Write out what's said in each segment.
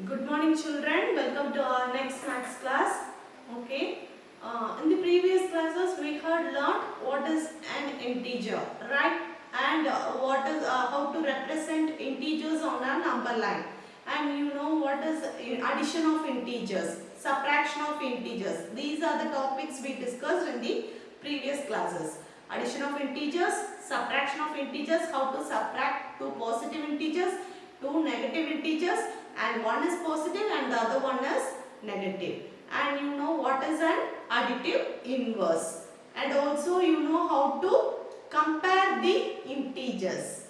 Good morning children, welcome to our next maths class. Okay, in the previous classes we had learned what is an integer, right? And what is how to represent integers on a number line. And you know what is addition of integers, subtraction of integers. These are the topics we discussed in the previous classes. Addition of integers, subtraction of integers, how to subtract two positive integers, two negative integers, and one is positive and the other one is negative. And you know what is an additive inverse, and also you know how to compare the integers.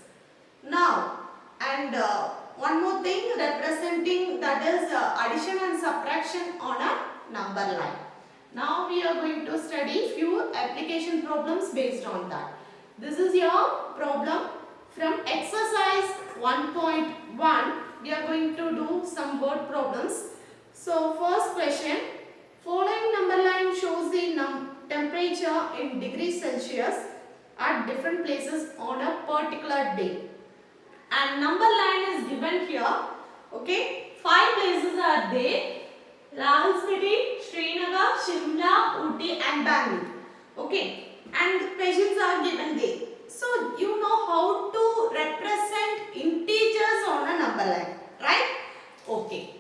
Now, and one more thing representing, that is addition and subtraction on a number line. Now we are going to study few application problems based on that. This is your problem from exercise 1.1. We are going to do some word problems. So first question, following number line shows the temperature in degrees Celsius at different places on a particular day. And number line is given here. Okay, 5 places are there: Lahul Spiti, Srinagar, Shimla, Ooty and Bangalore. Okay, and the questions are given there. So you know how to represent integers on a number line, right? Okay.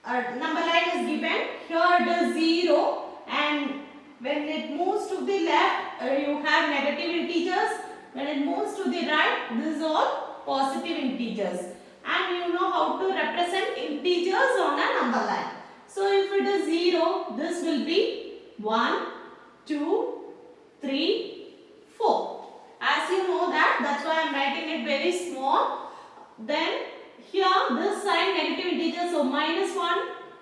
Number line is given. Here it is 0, and when it moves to the left, you have negative integers. When it moves to the right, this is all positive integers. And you know how to represent integers on a number line. So if it is 0, this will be 1, 2, 3, 4. As you know that's why I am writing it very small. Then here this side negative integers, so -1,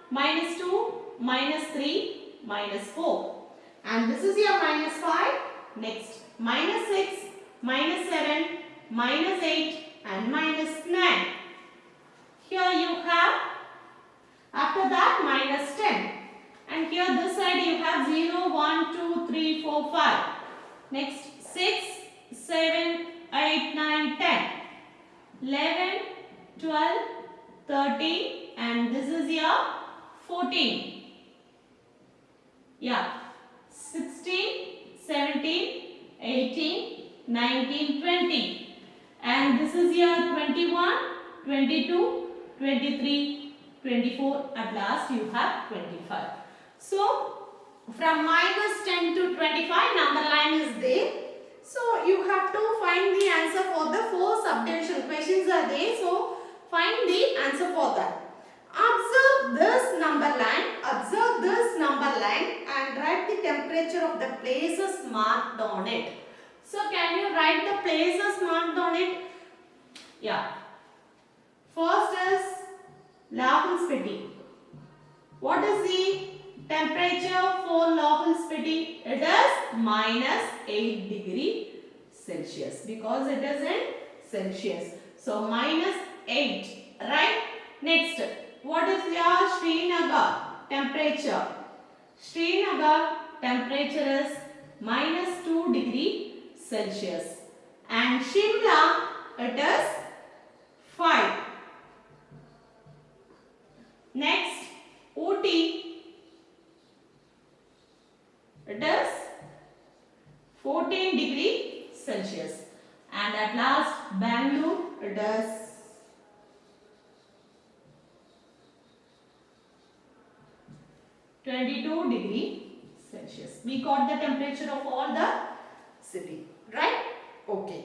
-2, -3, -4. And this is your -5. Next -6, -7, -8 and -9. Here you have, after that, -10. And here this side you have 0, 1, 2, 3, 4, 5. Next 6, 7, 8, 9, 10, 11, 12, 13 and this is your 14. Yeah, 16, 17, 18, 19, 20 and this is your 21, 22, 23, 24, at last you have 25. So from -10 to 25 number line is there. So you have to find the answer for the 4 subdivision questions are there. So find the answer for that. Observe this number line and write the temperature of the places marked on it. So can you write the places marked on it? Yeah. First is Lahul Spiti. What is the temperature for Lahul Spiti? It is -8 degree Celsius because it is in Celsius. So -8, right? Next, what is your Srinagar temperature? Srinagar temperature is -2 degree Celsius. And Shimla, it is 5. Next, Ooty, it is 14 degree Celsius. And at last, Bangalore, it is 22 degree Celsius. We got the temperature of all the city, right? Okay.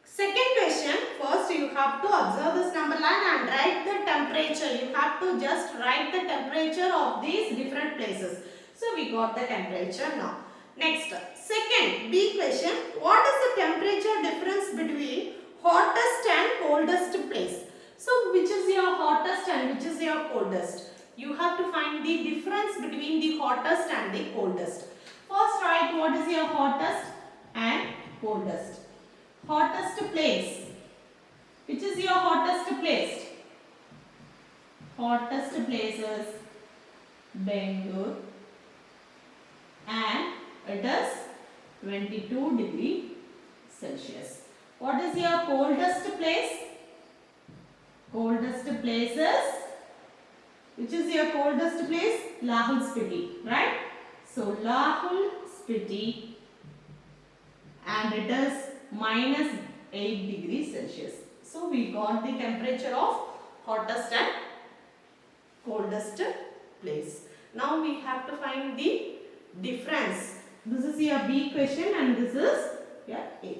Second question, first you have to observe this number line and write the temperature. You have to just write the temperature of these different places. So we got the temperature now. Next, second B question, what is the temperature difference between hottest and coldest place? So which is your hottest and which is your coldest? You have to find the difference between the hottest and the coldest. First write what is your hottest and coldest. Hottest place. Which is your hottest place? Hottest place is Bangalore and it is 22 degree Celsius. What is your coldest place? Coldest places. Which is your coldest place? Lahul Spiti, right? So Lahul Spiti, and it is minus 8 degrees Celsius. So we got the temperature of hottest and coldest place. Now we have to find the difference. This is your B question and this is your A.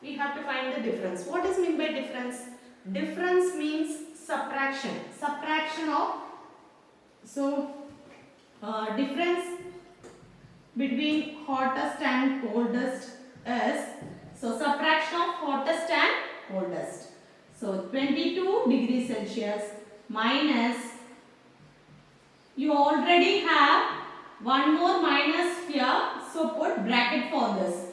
We have to find the difference. What is meant by difference? Difference means subtraction. Subtraction of, difference between hottest and coldest is, subtraction of hottest and coldest. So 22 degrees Celsius minus, you already have one more minus here, so put bracket for this.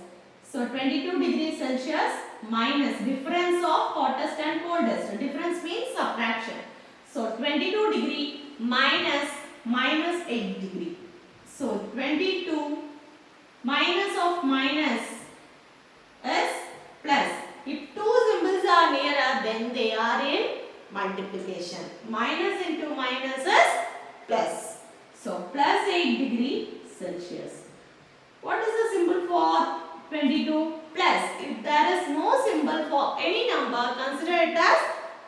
So 22 degrees Celsius minus difference of hottest and coldest. Difference means subtraction. So 22 degree minus 8 degree. So 22 minus of minus is plus. If two symbols are nearer, then they are in multiplication. Minus into minus is plus. So plus 8 degree Celsius. What is the symbol for 22? Plus. If there is no symbol for any number, consider it as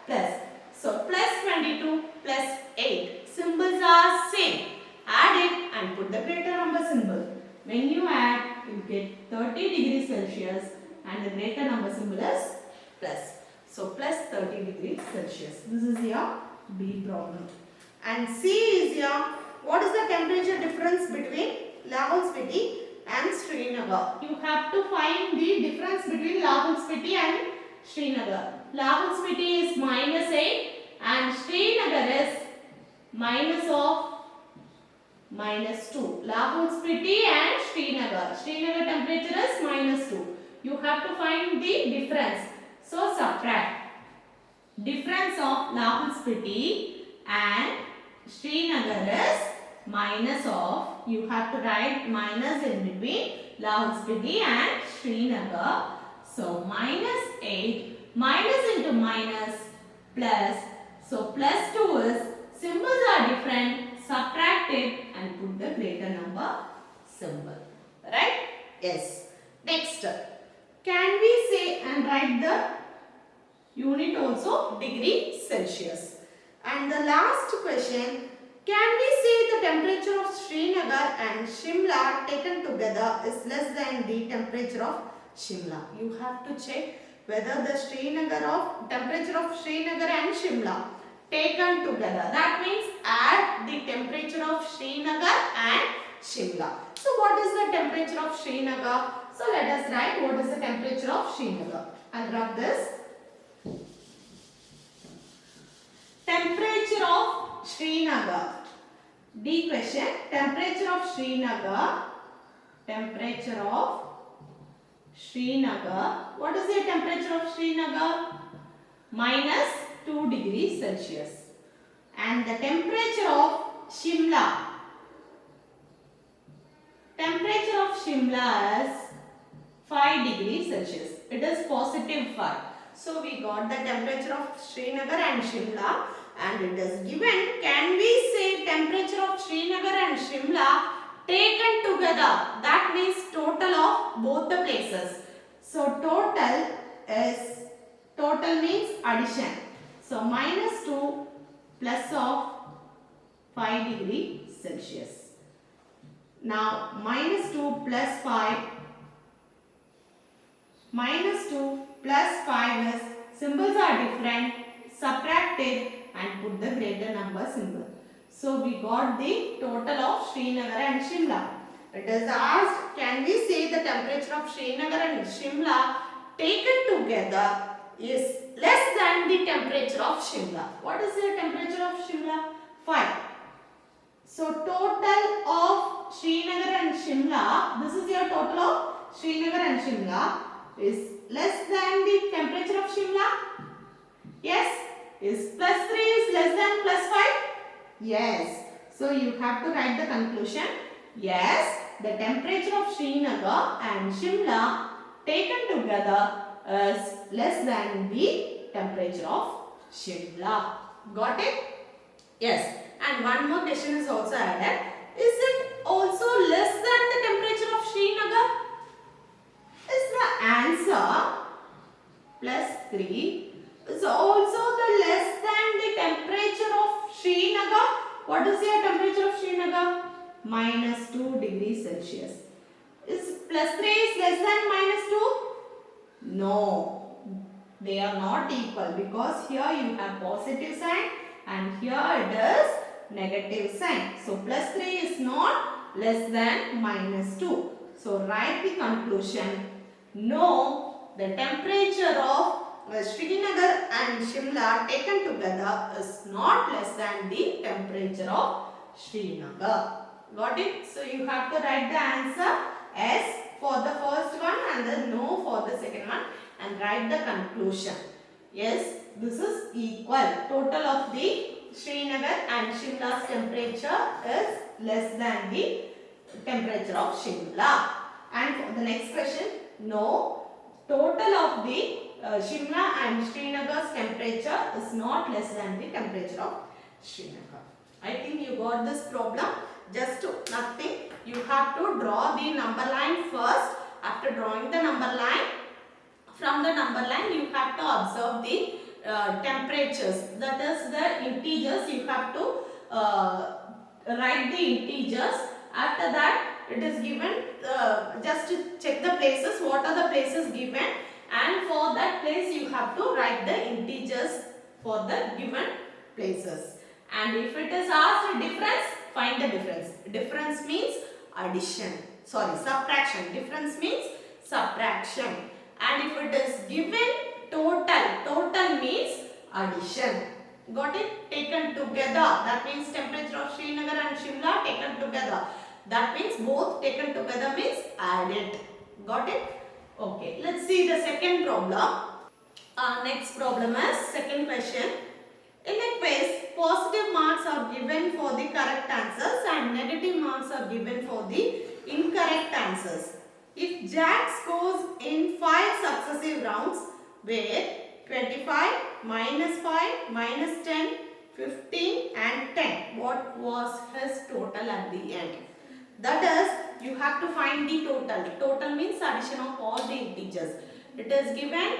plus. So plus 22 plus 8. Symbols are same. Add it and put the greater number symbol. When you add, you get 30 degrees Celsius and the greater number symbol is plus. So plus 30 degrees Celsius. This is your B problem. And C is your, what is the temperature difference between Lahul Spiti and Srinagar? You have to find the difference between Lahul Spiti and Srinagar. Lahul Spiti is minus 8 and Srinagar is minus of minus 2. Lahul Spiti and Srinagar. Srinagar temperature is minus 2. You have to find the difference. So subtract. Difference of Lahul Spiti and Srinagar is minus of, you have to write minus in between Lahul Spiti and Srinagar. So minus 8 minus into minus plus. So plus 2 is, symbols are different, subtract it and put the greater number symbol. Right? Yes. Next. Can we say and write the unit also degree Celsius? And the last question, can we say the temperature of Srinagar and Shimla taken together is less than the temperature of Shimla? You have to check whether the temperature of Srinagar and Shimla taken together. That means add the temperature of Srinagar and Shimla. So what is the temperature of Srinagar? So let us write what is the temperature of Srinagar. I'll rub this. Temperature of Srinagar. D question. Temperature of Srinagar. Temperature of Srinagar. What is the temperature of Srinagar? Minus 2 degrees Celsius. And the temperature of Shimla. Temperature of Shimla is 5 degrees Celsius. It is positive 5. So we got the temperature of Srinagar and Shimla and it is given. Can we say temperature of Srinagar and Shimla taken together? That means total of both the places. So total means addition. So minus 2 plus of 5 degrees Celsius. Now minus 2 plus 5. Minus 2 plus 5 is, symbols are different, subtract it and put the greater number symbol. So we got the total of Srinagar and Shimla. It is asked, can we say the temperature of Srinagar and Shimla taken together is less than the temperature of Shimla? What is the temperature of Shimla? 5. So total of Srinagar and Shimla, this is your total of Srinagar and Shimla, is less than the temperature of Shimla? Yes. Is plus 3 is less than plus 5? Yes. So you have to write the conclusion. Yes, the temperature of Srinagar and Shimla taken together is less than the temperature of Shimla. Got it? Yes. And one more question is also added. Is it also less than the temperature of Srinagar? Is the answer +3 is also the less than the temperature of Srinagar. What is your temperature of Srinagar? -2 degrees Celsius. Is +3 is less than -2? No, they are not equal because here you have positive sign and here it is negative sign. So +3 is not less than -2. So write the conclusion. No, the temperature of Srinagar and Shimla taken together is not less than the temperature of Srinagar. Got it? So you have to write the answer S for the first one and then no for the second one and write the conclusion. Yes, this is equal. Total of the Srinagar and Shimla's temperature is less than the temperature of Shimla. And for the next question, no, total of the Shimla and Srinagar's temperature is not less than the temperature of Srinagar. I think you got this problem. Just nothing. You have to draw the number line first. After drawing the number line, from the number line you have to observe the temperatures. That is the integers. You have to write the integers. After that, it is given. Just to check the places. What are the places given? And for that place you have to write the integers for the given places. And if it is asked difference, find the difference. Difference means addition. Sorry, subtraction. Difference means subtraction. And if it is given total, total means addition. Got it? Taken together. That means temperature of Srinagar and Shimla taken together. That means both taken together means added. Got it? Okay, let's see the second problem. Next problem is second question. In a quiz, positive marks are given for the correct answers and negative marks are given for the incorrect answers. If Jack scores in 5 successive rounds where 25, -5, -10, 15 and 10, what was his total at the end? That is, you have to find the total. Total means addition of all the integers. It is given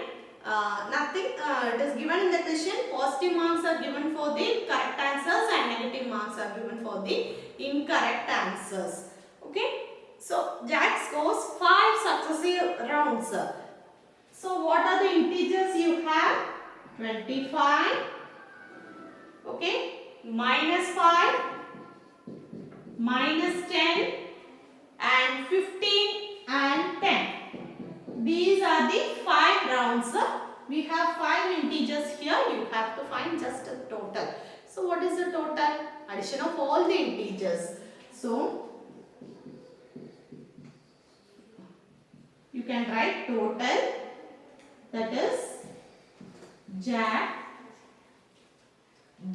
nothing. It is given in the question. Positive marks are given for the correct answers and negative marks are given for the incorrect answers. Okay. So Jack scores 5 successive rounds. So what are the integers you have? 25. Okay. -5. -10 and 15 and 10. These are the 5 rounds. We have 5 integers here. You have to find just a total. So what is the total? Addition of all the integers. So you can write total. That is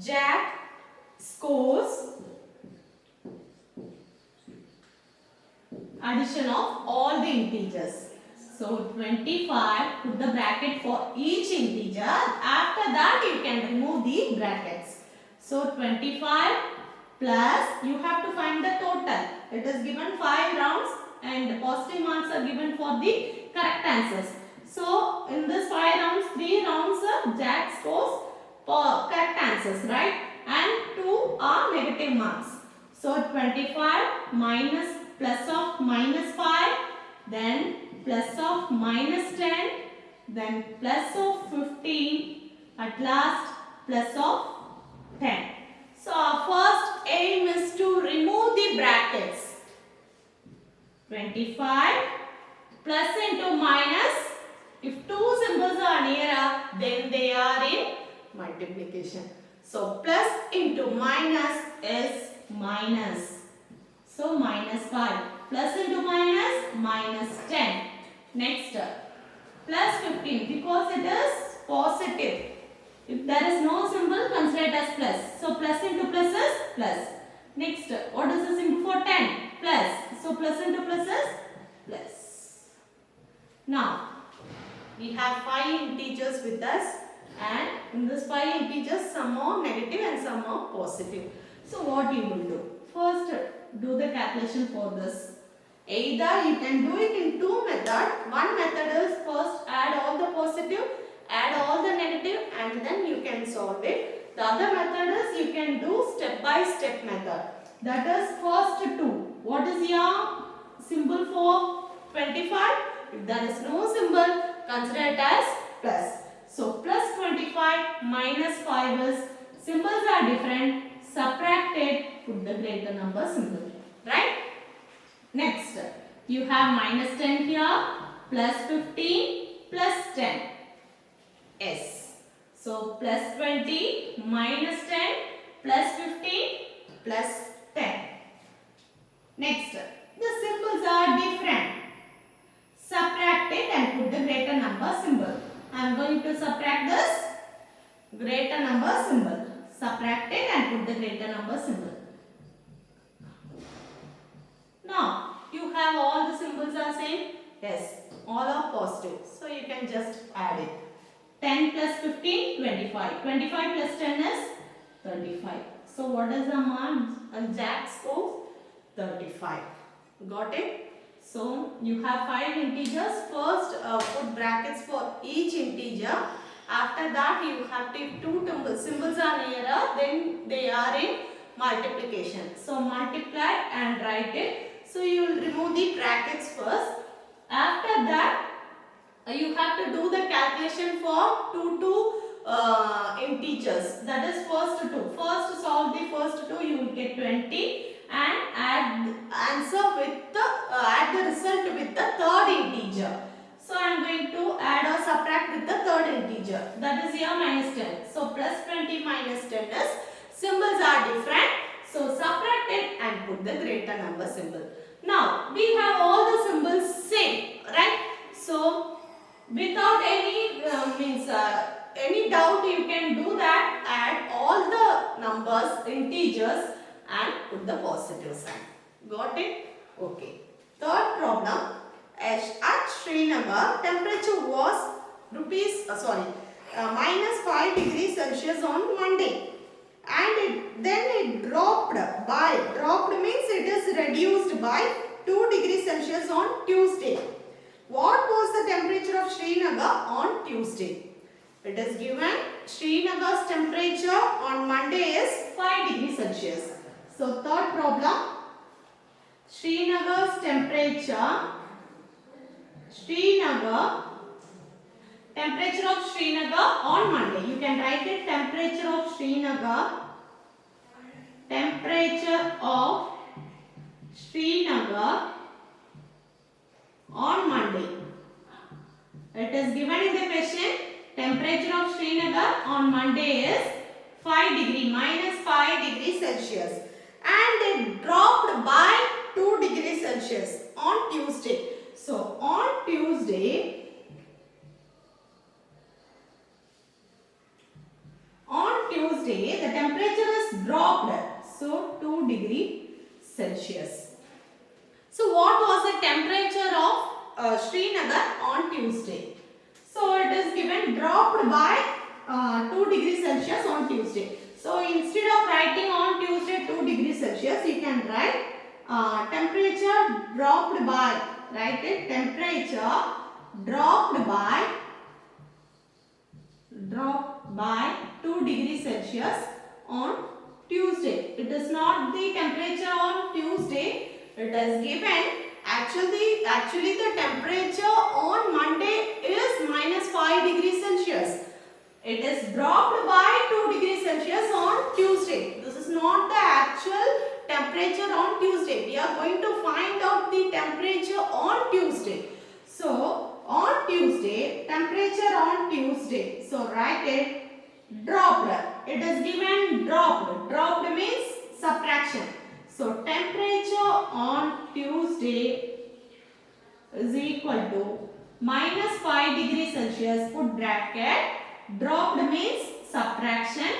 Jack scores addition of all the integers. So 25, put the bracket for each integer. After that you can remove the brackets. So 25 plus, you have to find the total. It is given 5 rounds and positive marks are given for the correct answers. So in this 5 rounds, 3 rounds Jack scores for correct answers, right? And 2 are negative marks. So 25 minus plus of -5, then plus of -10, then plus of 15, at last plus of 10. So our first aim is to remove the brackets. 25 plus into minus. If 2 symbols are nearer, then they are in multiplication. So plus into minus is minus. So -5. Plus into minus -10. Next, plus 15 because it is positive. If there is no symbol, consider it as plus. So plus into plus is plus. Next, what is the symbol for 10? Plus. So plus into plus is plus. Now, we have 5 integers with us and in this 5 integers some are negative and some are positive. So what you will do? First do the calculation for this. Either you can do it in two methods. One method is first add all the positive, add all the negative, and then you can solve it. The other method is you can do step by step method. That is first 2. What is your symbol for 25? If there is no symbol, consider it as plus. So plus 25 minus 5 is, symbols are different, subtract it, put the greater number symbol. Right? Next, you have minus 10 here, plus 15, plus 10. S. So plus 20, minus 10, plus 15, plus 10. Next, the symbols are different. Subtract it and put the greater number symbol. I am going to subtract this greater number symbol. Subtract it and put the greater number symbol. Now, you have all the symbols are same? Yes, all are positive. So, you can just add it. 10 plus 15, 25. 25 plus 10 is 35. So, what is the mark? Jack scores 35. Got it? So, you have 5 integers. First, put brackets for each integer. After that, you have to, if two symbols are nearer, then they are in multiplication. So, multiply and write it. So, you will remove the brackets first. After that, you have to do the calculation for two integers. That is first 2. First, solve the first 2. You will get 20 and add answer with the add the result with the third integer. So, I am going to add or subtract with the third integer. That is here minus 10. So, plus 20 minus 10 is, symbols are different. So, subtract it and put the greater number symbol. Now, we have all the symbols same, right? So, without any any doubt, you can do that. Add all the numbers, integers, and put the positive sign. Got it? Okay. Third problem. At Srinagar, temperature was minus 5 degrees Celsius on Monday. And then it dropped means it is reduced by 2 degrees Celsius on Tuesday. What was the temperature of Srinagar on Tuesday? It is given Srinagar's temperature on Monday is 5 degrees Celsius. So, third problem, Srinagar's temperature of Srinagar on Monday. You can write it temperature of Srinagar on Monday. It is given in the question. Temperature of Srinagar on Monday is 5 degree minus 5 degrees Celsius, and it dropped by 2 degrees Celsius on Tuesday. So, on Tuesday, the temperature is dropped. So, 2 degrees Celsius. So, what was the temperature of Srinagar on Tuesday? So, it is given dropped by 2 degrees Celsius on Tuesday. So, instead of writing on Tuesday 2 degrees Celsius, you can write temperature dropped by, write it, temperature dropped by 2 degrees Celsius on Tuesday. It is not the temperature on Tuesday. It is given actually the temperature on Monday is minus 5 degrees Celsius. It is dropped by 2 degrees Celsius on Tuesday. This is not the actual temperature on Tuesday. We are going to find out the temperature on Tuesday. So, on Tuesday, temperature on Tuesday. So, write it dropped. It is given dropped. Dropped means subtraction. So, temperature on Tuesday is equal to minus 5 degrees Celsius, put bracket, dropped means subtraction,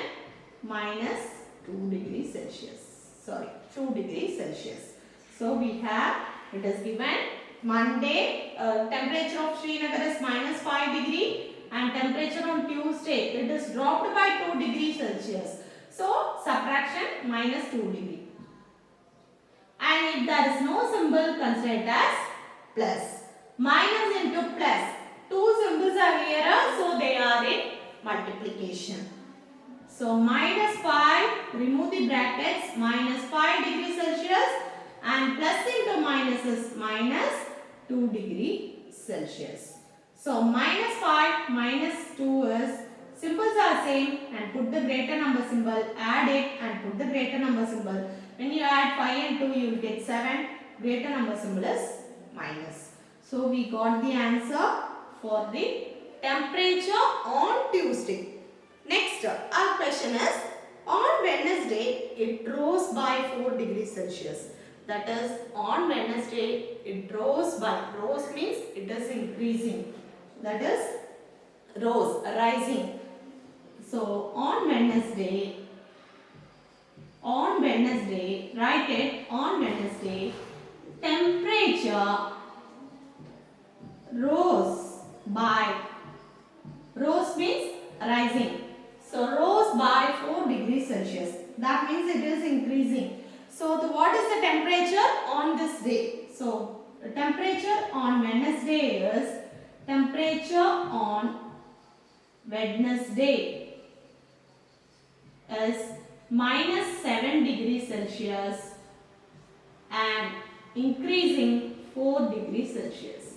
minus 2 degrees Celsius. 2 degrees Celsius. So, we have, it is given Monday, temperature of Srinagar is minus 5 degree and temperature on Tuesday, it is dropped by 2 degrees Celsius. So subtraction minus 2 degree. And if there is no symbol, consider it as plus. Minus into plus. Two symbols are here, so they are in multiplication. So minus 5, remove the brackets, minus 5 degrees Celsius, and plus into minus is minus 2 degree Celsius. So minus 5 minus 2 is, symbols are same, and put the greater number symbol, add it and put the greater number symbol. When you add 5 and 2, you will get 7. Greater number symbol is minus. So we got the answer for the temperature on Tuesday. Next, our question is, on Wednesday, it rose by 4 degrees Celsius. That is, on Wednesday, it rose by, rose means it is increasing. That is, rose, rising. So, on Wednesday, write it, on Wednesday, temperature rose by, rose means rising. So, rose by 4 degrees Celsius. That means it is increasing. So, what is the temperature on this day? So, the temperature on Wednesday is, temperature on Wednesday is minus 7 degrees Celsius and increasing 4 degrees Celsius.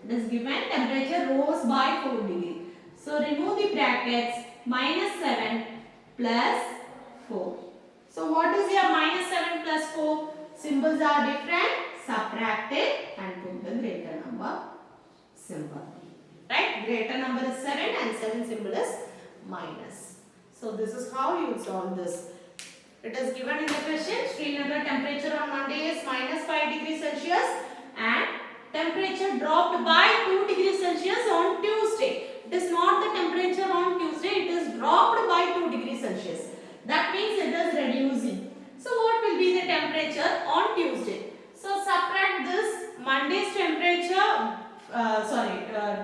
It is given temperature rose by 4 degrees. So, remove the brackets, minus 7 plus 4. So, what is your minus 7 plus 4? Symbols are different. Subtract it and put the greater number symbol. Right? Greater number is 7 and 7 symbol is minus. So, this is how you solve this. It is given in the question. Srinagar temperature on Monday is minus 5 degrees Celsius and temperature dropped by 2 degrees Celsius on Tuesday. It is not the temperature on Tuesday, it is dropped by 2 degrees Celsius. That means it is reducing. So what will be the temperature on Tuesday? So subtract this Monday's temperature,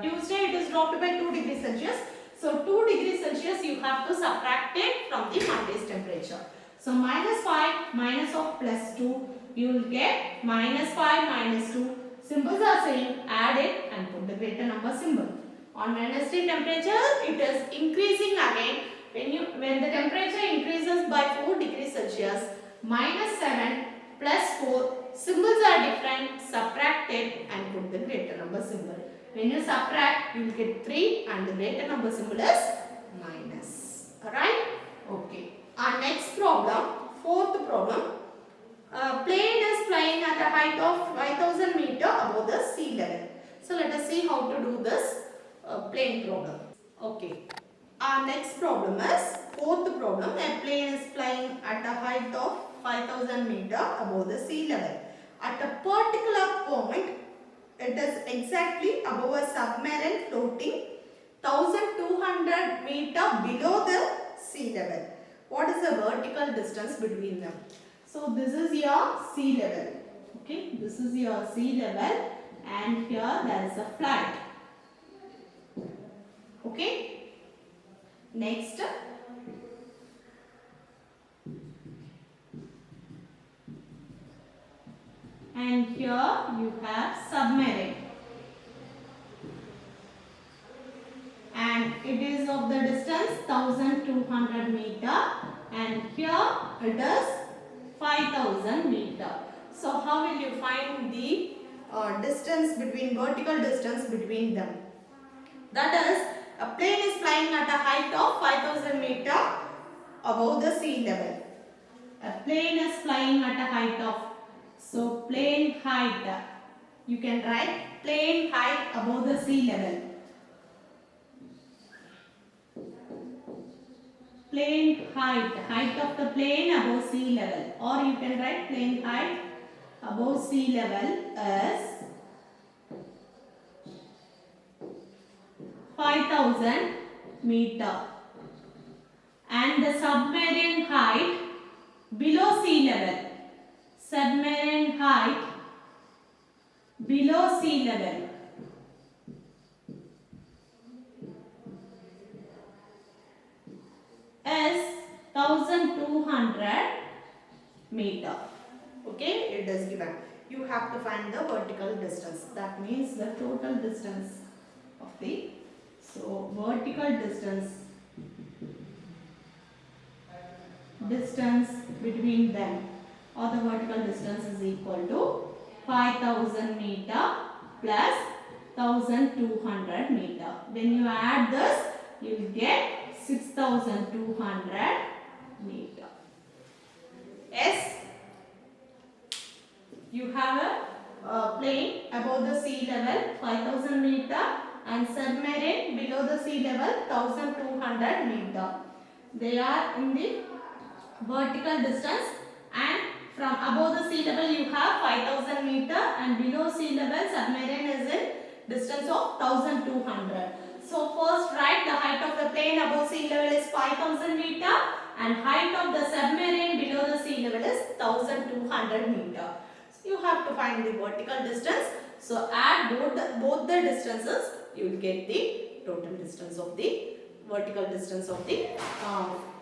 Tuesday it is dropped by 2 degrees Celsius. So 2 degrees Celsius you have to subtract it from the Monday's temperature. So minus 5 minus of plus 2, you will get minus 5 minus 2. Symbols are same, add it and put the greater number symbol. On Wednesday temperature, it is increasing again. When the temperature increases by 4 degrees Celsius, minus 7 plus 4, symbols are different, subtract it and put the greater number symbol. When you subtract, you will get 3 and the greater number symbol is minus. Alright? Okay. Our next problem, fourth problem. Plane is flying at a height of 5000 meter above the sea level. So let us see how to do this plane problem. Okay. Our next problem is fourth problem. A plane is flying at a height of 5000 meter above the sea level. At a particular point, it is exactly above a submarine floating 1200 meter below the sea level. What is the vertical distance between them? So this is your sea level. Okay, this is your sea level and here there is a flight. Okay. Next. And here you have submarine. And it is of the distance 1200 meter and here it is 5000 meter. So how will you find the distance between, vertical distance between them? That is, a plane is flying at a height of 5000 meter above the sea level. A plane is flying at a height of, so plane height, you can write plane height above the sea level. Plane height, height of the plane above sea level, or you can write plane height above sea level as 5000 meter and the submarine height below sea level. Submarine height below sea level is 1200 meter. Okay, it is given. You have to find the vertical distance. That means the total distance of the, so vertical distance between them, or the vertical distance is equal to 5000 meter plus 1200 meter. When you add this, you will get 6200 meter. Yes, you have a plane above the sea level 5000 meter and submarine below the sea level 1200 meter. They are in the vertical distance, and from above the sea level you have 5000 meter and below sea level submarine is in distance of 1200. So first write the height of the plane above sea level is 5000 meter and height of the submarine below the sea level is 1200 meter. So you have to find the vertical distance. So add both the distances, you will get the total distance of the vertical distance of the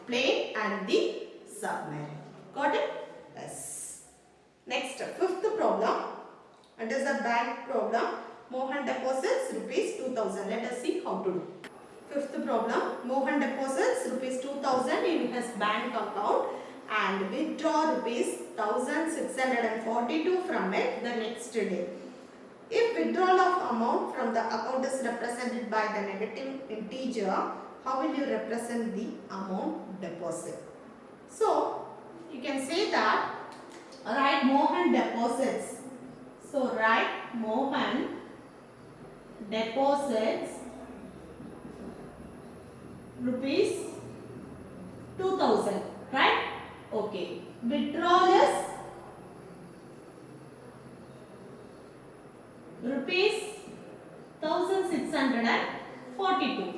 plane and the submarine. Got it? Yes. Next, fifth problem. It is a bank problem. Mohan deposits rupees 2000. Let us see how to do. Fifth problem. Mohan deposits rupees 2000 in his bank account and withdraw rupees 1642 from it the next day. If withdrawal of amount from the account is represented by the negative integer, how will you represent the amount deposit? So, you can say that, write Mohan deposits. So, write Mohan deposits rupees 2000, right? Okay. Withdrawal is rupees 1642.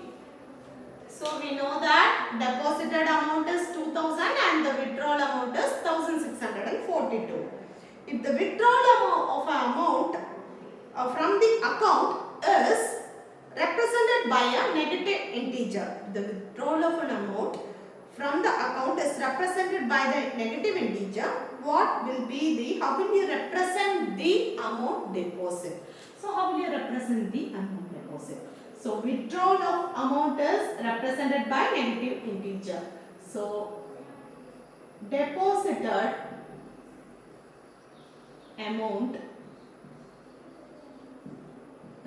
So we know that deposited amount is 2000 and the withdrawal amount is 1642. If the withdrawal of an amount from the account is represented by a negative integer, the withdrawal of an amount from the account is represented by the negative integer, what will be the, how will you represent the amount deposit? So how will you represent the amount deposit? So withdrawal of amount is represented by negative integer. So deposited amount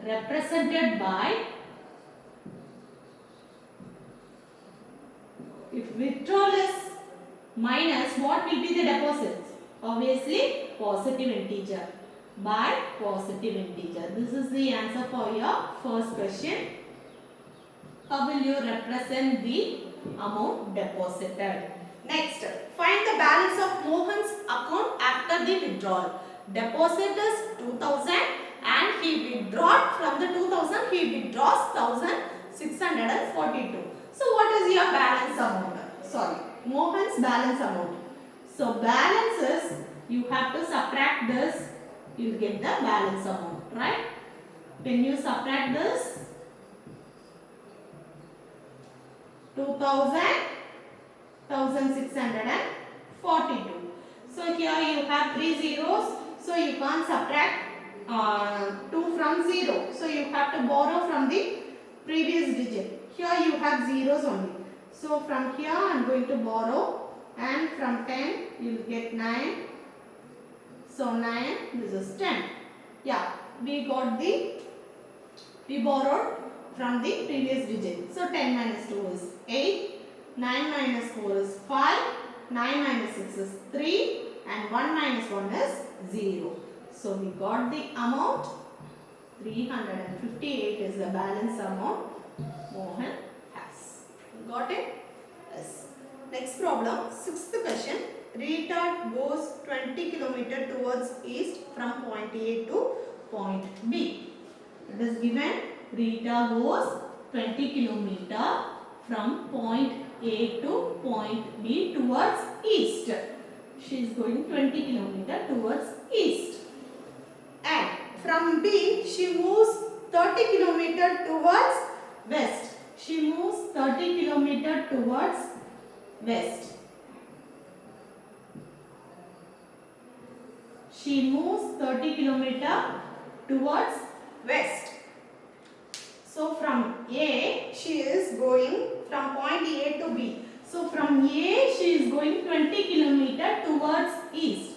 represented by, if withdrawal is minus, what will be the deposits? Obviously positive integer, by positive integer. This is the answer for your first question. How will you represent the amount deposited? Next, find the balance of Mohan's account after the withdrawal. Deposit is 2000 and he withdrawed from the 2000, he withdraws 1642. So what is your balance amount? Sorry, Mohan's balance amount. So balance is, you have to subtract this, you will get the balance amount, right? When you subtract this, 2000, 1642. So here you have 3 zeros, so you can't subtract 2 from 0. So you have to borrow from the previous digit. Here you have zeros only. So from here I am going to borrow, and from 10 you will get 9. So 9, this is 10. Yeah, we borrowed from the previous digit. So 10 minus 2 is 8, 9 minus 4 is 5, 9 minus 6 is 3 and 1 minus 1 is 0. So we got the amount 358 is the balance amount Mohan has. Got it? Yes. Next problem, sixth question. Rita goes 20 km towards east from point A to point B. It is given Rita goes 20 km from point A to point B towards east. She is going 20 km towards east. And from B she moves 30 km towards west. She moves 30 km towards west. She moves 30 kilometer towards west. So from A, she is going from point A to B. So from A, she is going 20 kilometer towards east.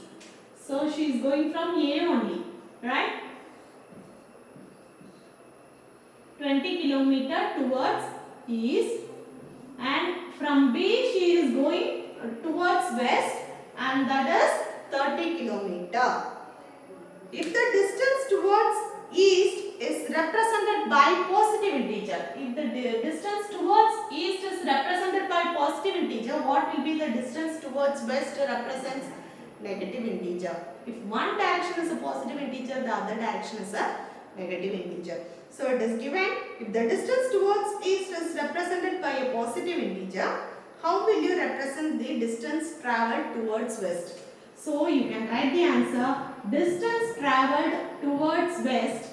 So she is going from A only, right? 20 kilometer towards east, and from B she is going towards west, and that is 30 kilometer. If the distance towards east is represented by positive integer, if the distance towards east is represented by positive integer, what will be the distance towards west represents negative integer. If one direction is a positive integer, the other direction is a negative integer. So it is given, if the distance towards east is represented by a positive integer, how will you represent the distance travelled towards west? So you can write the answer, distance travelled towards west,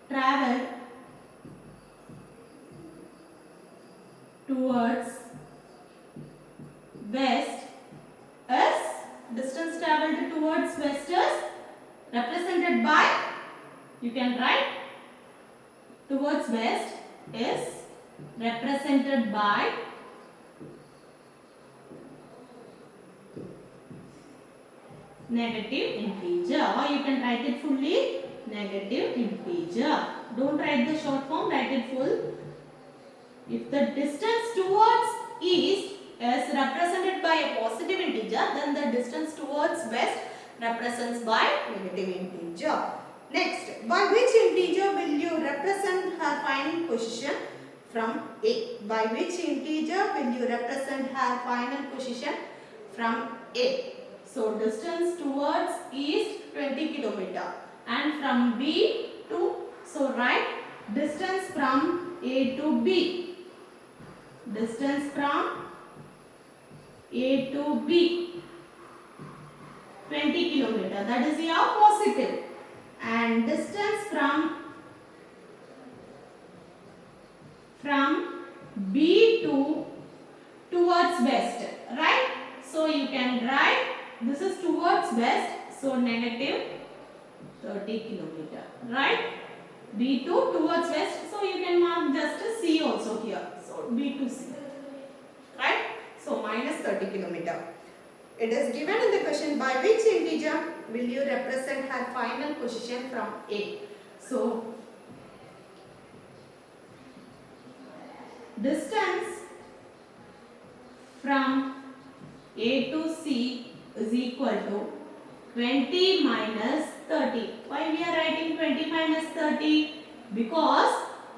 travelled towards west is, distance travelled towards west is represented by, you can write, towards west is represented by negative integer, or you can write it fully, negative integer. Don't write the short form, write it full. If the distance towards east is represented by a positive integer, then the distance towards west represents by negative integer. Next, by which integer will you represent her final position from A? By which integer will you represent her final position from A? So distance towards east 20 kilometer, and from B to, so write distance from A to B. Distance from A to B 20 kilometer, that is your positive, and distance from B to towards west, right? So you can write, this is towards west, so negative 30 kilometer, right? B to towards west, so you can mark just a C also here, so B to C, right? So minus 30 kilometer. It is given in the question, by which integer will you represent her final position from A? So distance from A to C is equal to 20 minus 30. Why we are writing 20 minus 30? Because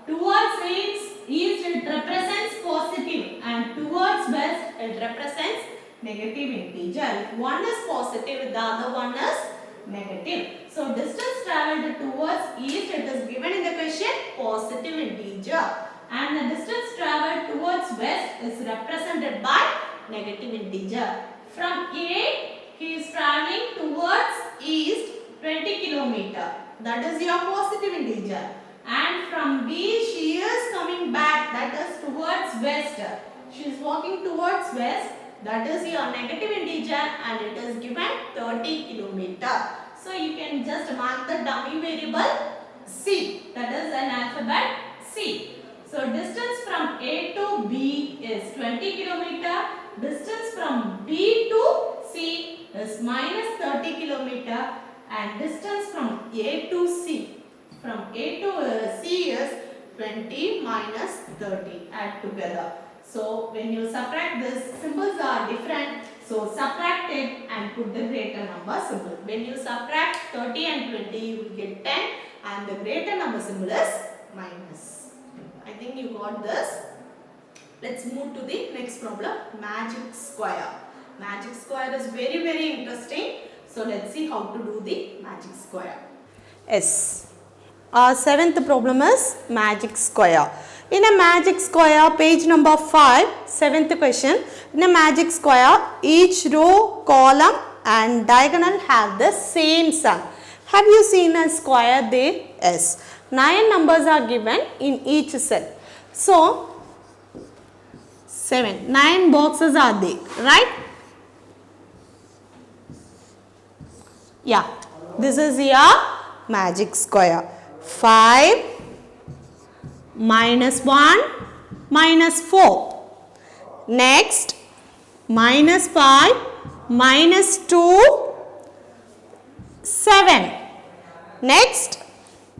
towards east it represents positive, and towards west it represents negative integer. If one is positive, the other one is negative. So distance travelled towards east, it is given in the question, positive integer, and the distance travelled towards west is represented by negative integer. From A, he is travelling towards east 20 kilometer, that is your positive integer, and from B she is coming back, that is towards west, she is walking towards west, that is your negative integer, and it is given 30 kilometer. So you can just mark the dummy variable C, that is an alphabet C. So distance from A to B is 20 kilometer, distance from B to C is minus 30 kilometer, and distance from A to C, from A to C is 20 minus 30, add together. So when you subtract this, symbols are different, so subtract it and put the greater number symbol. When you subtract 30 and 20, you will get 10, and the greater number symbol is minus. I think you got this. Let's move to the next problem, magic square. Magic square is very, very interesting. So let's see how to do the magic square. Yes. Our seventh problem is magic square. In a magic square, page number 5, seventh question. In a magic square, each row, column and diagonal have the same sum. Have you seen a square there? Yes. 9 numbers are given in each cell. So, 7. 9 boxes are there, right? Yeah, this is your magic square. 5 minus 1 minus 4. Next, minus 5 minus 2, 7. Next,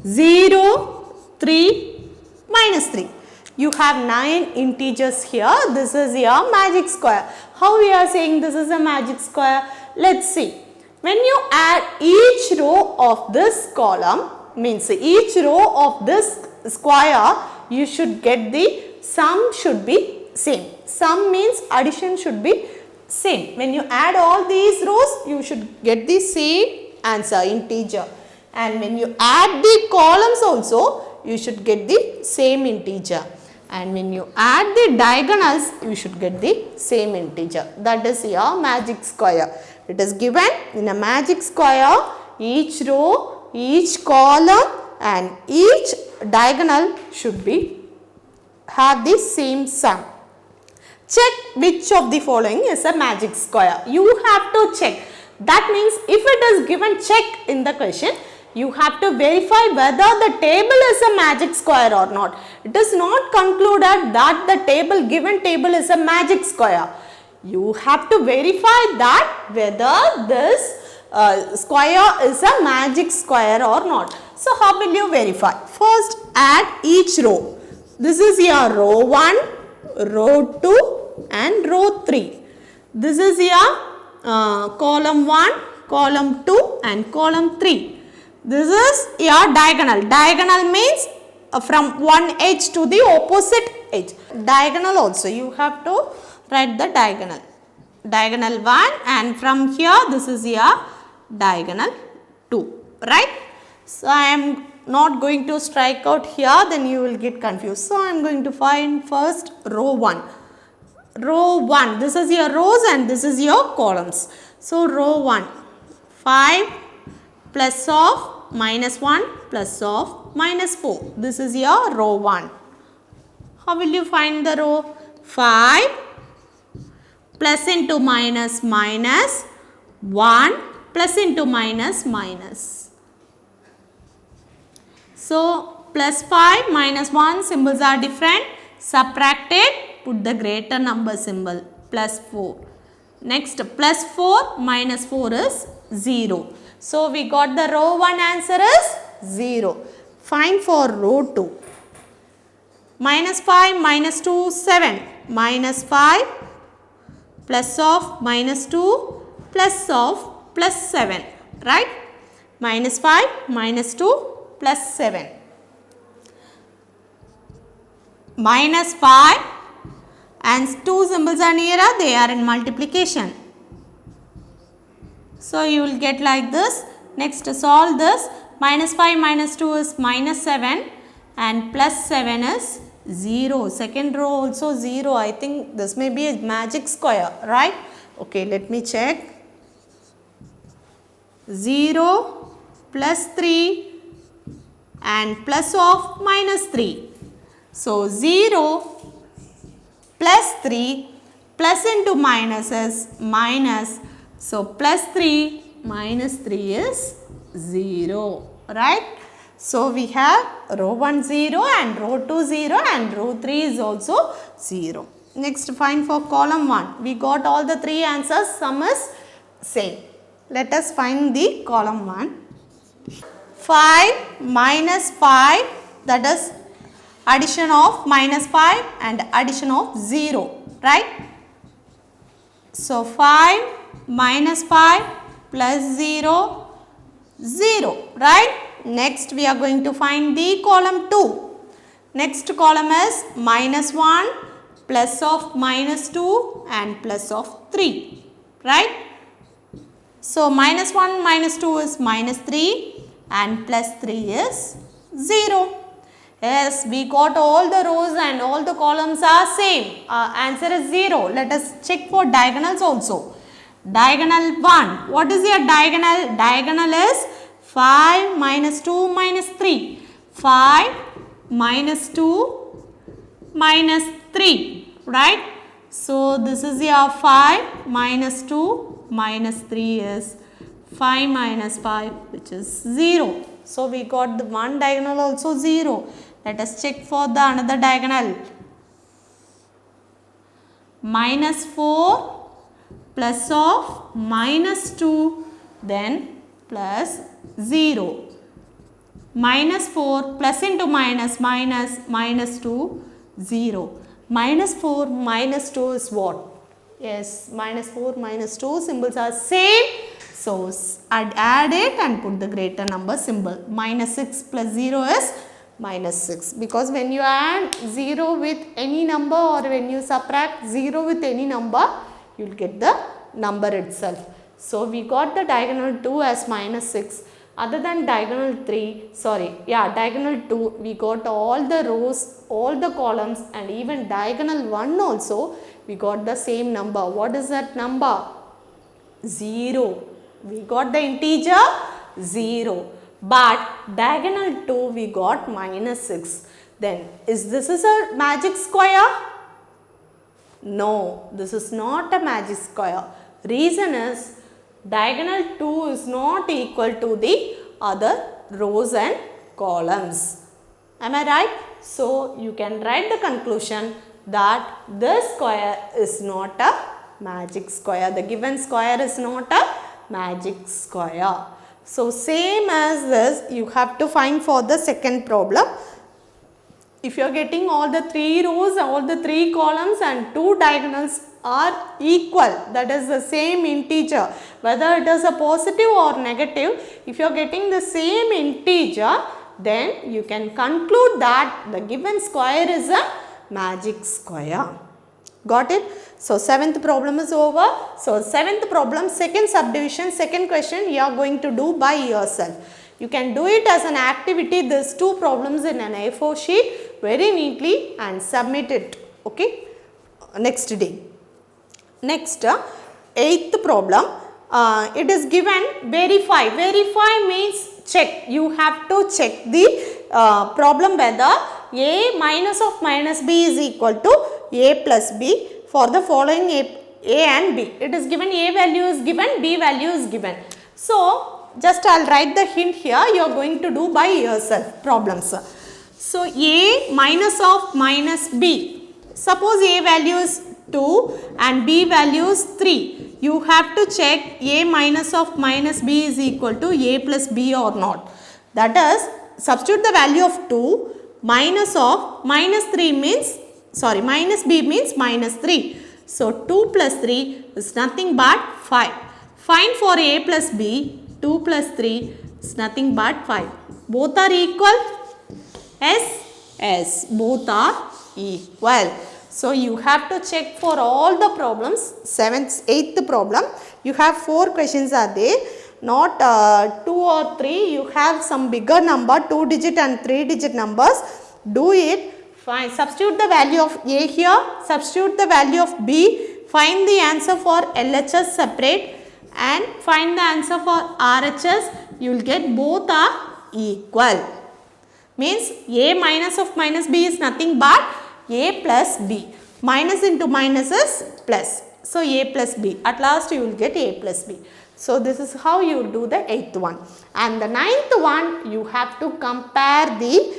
0, 3, minus 3. You have 9 integers here. This is your magic square. How we are saying this is a magic square? Let's see. When you add each row of this column, means each row of this square, you should get the sum should be same. Sum means addition should be same. When you add all these rows, you should get the same answer, integer. And when you add the columns also, you should get the same integer. And when you add the diagonals, you should get the same integer. That is your magic square. It is given in a magic square, each row, each column and each diagonal should be have the same sum. Check which of the following is a magic square. You have to check. That means if it is given check in the question, you have to verify whether the table is a magic square or not. It is not concluded that the given table is a magic square. You have to verify that whether this square is a magic square or not. So how will you verify? First, add each row. This is your row 1, row 2 and row 3. This is your column 1, column 2 and column 3. This is your diagonal. Diagonal means from one edge to the opposite edge. Diagonal also you have to write the diagonal. Diagonal 1 and from here this is your diagonal 2, right? So I am not going to strike out here, then you will get confused. So I am going to find first row 1. Row 1, this is your rows and this is your columns. So row 1, 5 plus of minus 1 plus of minus 4. This is your row 1. How will you find the row? 5 plus into minus minus 1 plus into minus minus. So plus 5 minus 1 symbols are different. Subtracted, put the greater number symbol, plus 4. Next, plus 4 minus 4 is 0. So we got the row 1 answer is 0. Find for row 2. Minus 5 minus 2, 7. Minus 5 plus of minus 2 plus of plus 7. Right? Minus 5 minus 2 plus 7. Minus 5 and 2 symbols are nearer, they are in multiplication. So you will get like this. Next, solve this. Minus 5 minus 2 is minus 7 and plus 7 is 0. Second row also 0. I think this may be a magic square, right? Okay, let me check. 0 plus 3 and plus of minus 3. So 0 plus 3 plus into minus is minus. So plus 3 minus 3 is 0, right? So we have row 1 0 and row 2 0 and row 3 is also 0. Next, find for column 1. We got all the 3 answers, sum is same. Let us find the column 1. 5 minus 5, that is addition of minus 5 and addition of 0, right? So 5 minus 5 plus 0, 0, right? Next we are going to find the column 2. Next column is minus 1 plus of minus 2 and plus of 3, right? So minus 1 minus 2 is minus 3 and plus 3 is 0. Yes, we got all the rows and all the columns are same. Answer is 0. Let us check for diagonals also. Diagonal 1. What is your diagonal? Diagonal is 5 minus 2 minus 3. 5 minus 2 minus 3. Right? So this is your 5 minus 2 minus 3 is 5 minus 5, which is 0. So we got the one diagonal also 0. Let us check for the another diagonal. Minus 4 plus of minus 2, then plus 0. Minus 4 plus into minus, minus 2, 0. Minus 4 minus 2 is what? Yes, minus 4 minus 2 symbols are same. So add it and put the greater number symbol. Minus 6 plus 0 is minus 6, because when you add 0 with any number or when you subtract 0 with any number, you will get the number itself. So we got the diagonal 2 as minus 6. Other than diagonal 3, diagonal 2, we got all the rows, all the columns, and even diagonal 1 also, we got the same number. What is that number? 0. We got the integer 0. But diagonal 2, we got minus 6. Then, this is a magic square? No, this is not a magic square. Reason is, diagonal 2 is not equal to the other rows and columns. Am I right? So, you can write the conclusion that this square is not a magic square. The given square is not a magic square. So, same as this, you have to find for the second problem. If you are getting all the 3 rows, all the 3 columns and 2 diagonals are equal, that is the same integer, whether it is a positive or negative, if you are getting the same integer, then you can conclude that the given square is a magic square. Got it? So, 7th problem is over. So, 7th problem, second subdivision, second question you are going to do by yourself. You can do it as an activity, these 2 problems in an A4 sheet very neatly and submit it, okay, next day. Next, 8th problem, it is given verify. Verify means check. You have to check the problem whether A minus of minus B is equal to A plus B for the following A and B. It is given A value is given, B value is given. So, just I will write the hint here, you are going to do by yourself problems. So, A minus of minus B. Suppose A value is 2 and B value is 3. You have to check A minus of minus B is equal to A plus B or not. That is, substitute the value of 2, minus of minus 3 means, minus B means minus 3. So, 2 plus 3 is nothing but 5. Find for A plus B, 2 plus 3 is nothing but 5. Both are equal? Yes? Yes, both are equal. So, you have to check for all the problems. 8th problem, you have 4 questions are there, not 2 or 3. You have some bigger number, 2 digit and 3 digit numbers. Do it. Fine. Substitute the value of A here, substitute the value of B, find the answer for LHS separate and find the answer for RHS. You will get both are equal. Means A minus of minus B is nothing but A plus B. Minus into minus is plus. So, A plus B. At last you will get A plus B. So, this is how you do the 8th one. And the 9th one, you have to compare the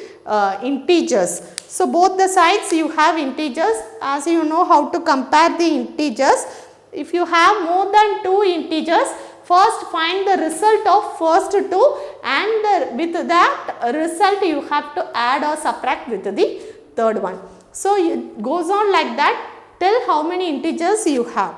integers. So, both the sides you have integers. As you know how to compare the integers. If you have more than 2 integers, first find the result of first 2 and with that result you have to add or subtract with the third one. So, it goes on like that till how many integers you have.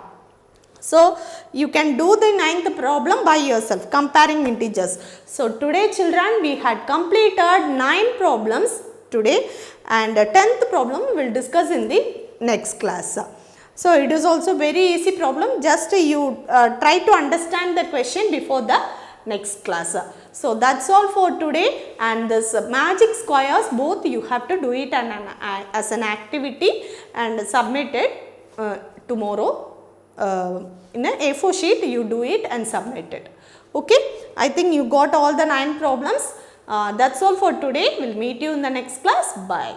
So, you can do the 9th problem by yourself, comparing integers. So, today children, we had completed 9 problems today, and 10th problem we will discuss in the next class. So, it is also very easy problem, just you try to understand the question before the next class. So, that is all for today, and this magic squares both you have to do it as an activity and submit it tomorrow. In an A4 sheet you do it and submit it. Okay, I think you got all the 9 problems. That's all for today. We'll meet you in the next class. Bye.